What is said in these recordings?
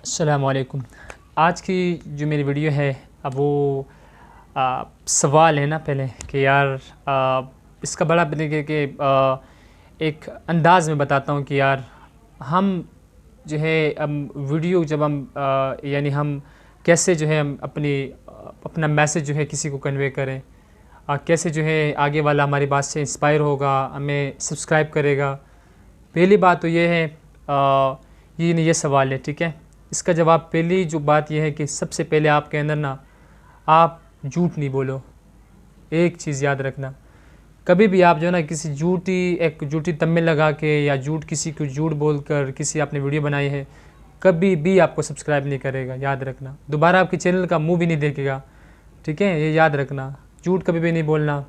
अस्सलामुअलैकुम। आज की जो मेरी वीडियो है अब वो सवाल है ना पहले कि यार इसका बड़ा तरीके के एक अंदाज़ में बताता हूँ कि यार हम जो है वीडियो जब हम यानी हम कैसे जो है हम अपना मैसेज जो है किसी को कन्वे करें, कैसे जो है आगे वाला हमारी बात से इंस्पायर होगा, हमें सब्सक्राइब करेगा। पहली बात तो ये है ये सवाल है, ठीक है। इसका जवाब पहली जो बात यह है कि सबसे पहले आपके अंदर ना आप झूठ नहीं बोलो। एक चीज़ याद रखना, कभी भी आप जो है ना किसी झूठी तम्मे लगा के या किसी को झूठ बोलकर किसी आपने वीडियो बनाई है, कभी भी आपको सब्सक्राइब नहीं करेगा। याद रखना, दोबारा आपके चैनल का मुंह भी नहीं देखेगा, ठीक है। ये याद रखना, झूठ कभी भी नहीं बोलना।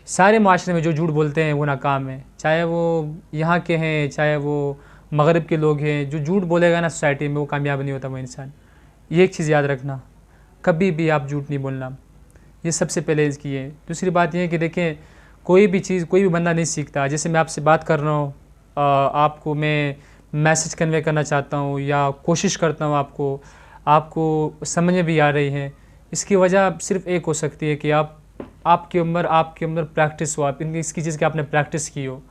सारे माशरे में जो झूठ बोलते हैं वो नाकाम है, चाहे वो यहाँ के हैं चाहे वो मगरिब के लोग हैं। जो झूठ बोलेगा ना सोसाइटी में वो कामयाब नहीं होता वो इंसान। ये एक चीज़ याद रखना, कभी भी आप झूठ नहीं बोलना। ये सबसे पहले इसकी है। दूसरी बात यह है कि देखें, कोई भी बंदा नहीं सीखता। जैसे मैं आपसे बात कर रहा हूँ, आपको मैं मैसेज कन्वे करना चाहता हूँ या कोशिश करता हूँ आपको समझ में भी आ रही है। इसकी वजह सिर्फ़ एक हो सकती है कि आपके अंदर प्रैक्टिस हो, आप इसकी चीज़ की आपने प्रैक्टिस की हो।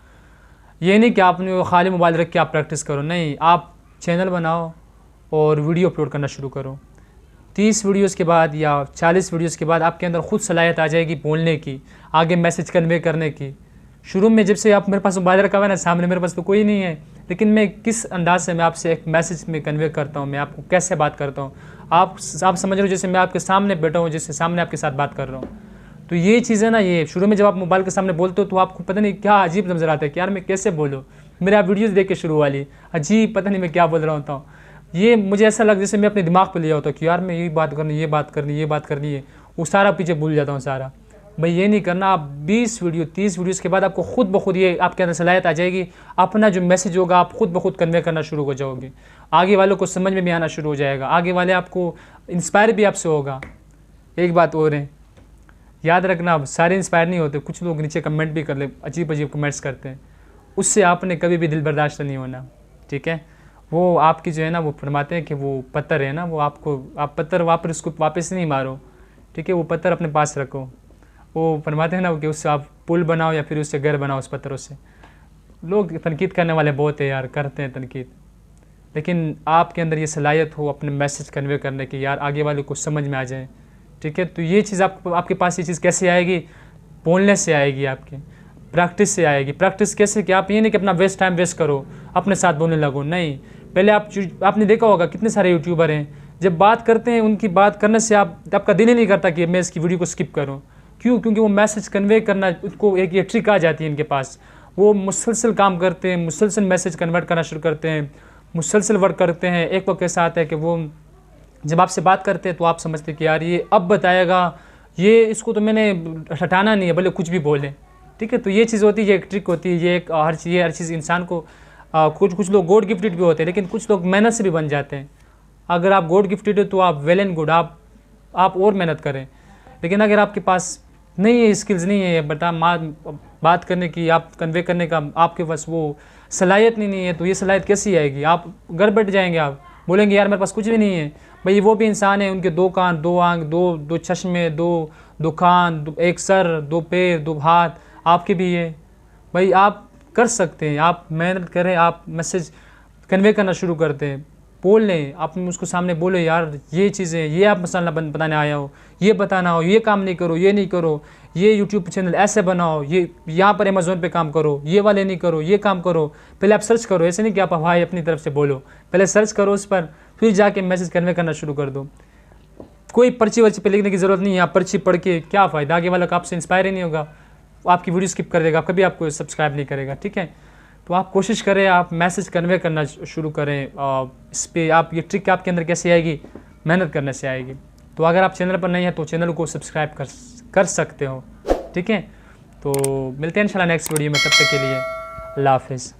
ये नहीं कि आपने खाली मोबाइल रख के आप प्रैक्टिस करो, नहीं, आप चैनल बनाओ और वीडियो अपलोड करना शुरू करो। 30 वीडियोस के बाद या 40 वीडियोस के बाद आपके अंदर खुद सलाहियत आ जाएगी बोलने की, आगे मैसेज कन्वे करने की। शुरू में जब से आप मेरे पास मोबाइल रखा हुआ है ना सामने, मेरे पास तो कोई नहीं है, लेकिन मैं किस अंदाज से मैं आपसे एक मैसेज में कन्वे करता हूँ, मैं आपको कैसे बात करता हूँ, आप समझ रहे हो। जैसे मैं आपके सामने बैठा हूँ, जैसे सामने आपके साथ बात कर रहा हूँ। तो ये चीज़ें ना, ये शुरू में जब आप मोबाइल के सामने बोलते हो तो आपको पता नहीं क्या अजीब नजर आता है कि यार मैं कैसे बोलूँ। मेरे आप वीडियोज़ देख के शुरू वाली अजीब, पता नहीं मैं क्या बोल रहा होता हूँ। ये मुझे ऐसा लग जैसे मैं अपने दिमाग पे लिया होता हूँ कि यार मैं ये बात करनी है, वो सारा पीछे भूल जाता हूँ सारा। भाई ये नहीं करना। आप 20 वीडियो 30 वीडियोज़ के बाद आपको खुद ब खुद ये आपके अंदर सलाहियत आ जाएगी। अपना जो मैसेज होगा आप खुद ब खुद कन्वे करना शुरू हो जाओगे, आगे वालों को समझ में भी आना शुरू हो जाएगा, आगे वाले आपको इंस्पायर भी आपसे होगा। एक बात और है, याद रखना, अब सारे इंस्पायर नहीं होते। कुछ लोग नीचे कमेंट भी कर ले, अजीब कमेंट्स करते हैं, उससे आपने कभी भी दिल बर्दाश्त नहीं होना, ठीक है। वो आपकी जो है ना, वो फरमाते हैं कि वो पत्थर है ना, वो आप पत्थर उसको वापस नहीं मारो, ठीक है। वो पत्थर अपने पास रखो। वो फरमाते हैं ना कि उससे आप पुल बनाओ या फिर उससे घर बनाओ उस पत्थरों से। लोग तनकीद करने वाले बहुत है यार, करते हैं तनकीद, लेकिन आपके अंदर ये सलाहियत हो अपने मैसेज कन्वे करने की, यार आगे वाले को समझ में आ जाए, ठीक है। तो ये चीज़ आपके पास ये चीज़ कैसे आएगी? बोलने से आएगी, आपके प्रैक्टिस से आएगी। प्रैक्टिस कैसे कि आप ये नहीं कि अपना टाइम वेस्ट करो, अपने साथ बोलने लगो, नहीं। पहले आपने देखा होगा कितने सारे यूट्यूबर हैं, जब बात करते हैं उनकी बात करने से आपका दिल ही नहीं करता कि मैं इसकी वीडियो को स्किप करूँ। क्यों? क्योंकि वो मैसेज कन्वे करना, उसको एक ये ट्रिक आ जाती है इनके पास। वो मुसलसल काम करते हैं, मुसलसल मैसेज कन्वर्ट करना शुरू करते हैं, मुसलसल वर्क करते हैं। एक वक्त ऐसा आता है कि वो जब आपसे बात करते हैं तो आप समझते हैं कि यार ये अब बताएगा, ये इसको तो मैंने हटाना नहीं है, भले कुछ भी बोले, ठीक है। तो ये चीज़ होती है, ये एक ट्रिक होती है। ये एक हर चीज़ इंसान को कुछ लोग गॉड गिफ्टेड भी होते हैं, लेकिन कुछ लोग मेहनत से भी बन जाते हैं। अगर आप गॉड गिफ्टेड हो तो आप वेल एंड गुड, आप और मेहनत करें। लेकिन अगर आपके पास नहीं है, स्किल्स नहीं है बात करने की, आप कन्वे करने का, आपके पास वो सलाहियत नहीं है, तो ये सलाहियत कैसी आएगी? आप घर बैठ जाएंगे, आप बोलेंगे यार मेरे पास कुछ भी नहीं है। भाई वो भी इंसान है, उनके 2 कान, 2 आँख, दो चश्मे, दो कान, 1 सर, 2 पैर, 2 हाथ, आपके भी है। भाई आप कर सकते हैं, आप मेहनत करें, आप मैसेज कन्वे करना शुरू करते हैं, बोल लें, आप उसको सामने बोले यार ये चीज़ें, ये आप मसाला बताने आया हो, ये बताना हो, ये काम नहीं करो, ये नहीं करो, ये यूट्यूब चैनल ऐसे बनाओ, ये यहाँ पर अमेज़ोन पे काम करो, ये वाले नहीं करो, ये काम करो। पहले आप सर्च करो, ऐसे नहीं कि आप भाई अपनी तरफ से बोलो, पहले सर्च करो उस पर, फिर जाके मैसेज कन्वे करना शुरू कर दो। कोई पर्ची वर्ची पे लिखने की ज़रूरत नहीं है। आप पर्ची पढ़ के क्या फ़ायदा, आगे वाला का आपसे इंस्पायर ही नहीं होगा, आपकी वीडियो स्किप कर देगा, कभी आपको सब्सक्राइब नहीं करेगा, ठीक है। तो आप कोशिश करें, आप मैसेज कन्वे करना शुरू करें। इस पर आप ये ट्रिक आपके अंदर कैसे आएगी? मेहनत करने से आएगी। तो अगर आप चैनल पर नहीं हैं तो चैनल को सब्सक्राइब कर सकते हो, ठीक है। तो मिलते हैं इंशाल्लाह नेक्स्ट वीडियो में, तब तक के लिए अल्लाह हाफ़िज़।